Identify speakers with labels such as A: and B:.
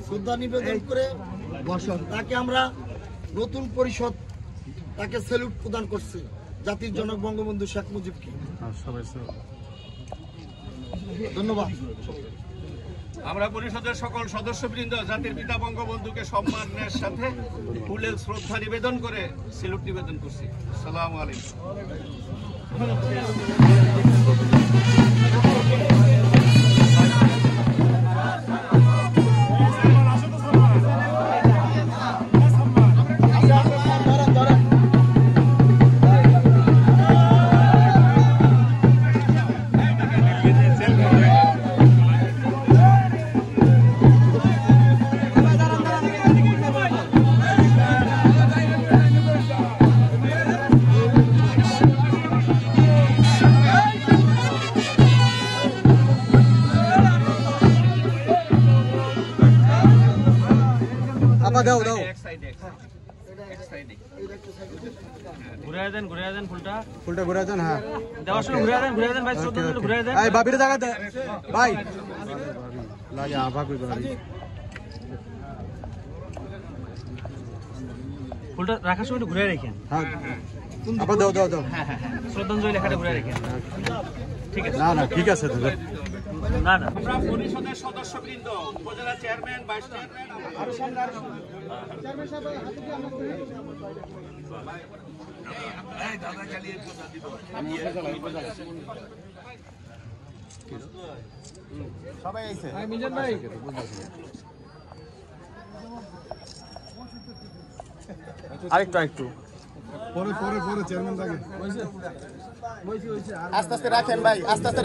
A: শ্রদ্ধা নিবেদন করে তাকে আমরা নতুন পরিষদ তাকে স্যালুট প্রদান করছি জাতির জনক বঙ্গবন্ধু শেখ মুজিবকে। ধন্যবাদ।
B: আমরা পরিষদের সকল সদস্যবৃন্দ জাতির পিতা বঙ্গবন্ধুকে সম্মানের সাথে ফুলের শ্রদ্ধা নিবেদন করে স্যালুট নিবেদন করছি। আসসালামু আলাইকুম।
C: দাও দাও
D: ঘুরে দেন ফুলটা
C: ঘুরে দেন। হ্যাঁ
D: দেওয়ার সময় ঘুরে দেন ভাই, শ্রদ্ধাঞ্জলি ঘুরে দেন।
C: এই বাবির জায়গা দে ভাই লাগে আভা কই বাড়ি
D: ফুলটা রাখার সময় একটু ঘুরে রাখেন।
C: হ্যাঁ আবার দাও দাও দাও।
D: হ্যাঁ শ্রদ্ধাঞ্জলি লেখাটা ঘুরে রাখেন। ঠিক আছে
C: না ঠিক আছে তো
D: না
B: আমরা পরিষদের সদস্যবৃন্দ, উপজেলা চেয়ারম্যান, ভাইস চেয়ারম্যান,
C: সবাই আইছে
A: মিজান ভাই
C: আরেকটু
E: পরে চেয়ারম্যান থাকে
C: আস্তে আস্তে রাখেন ভাই, আস্তে আস্তে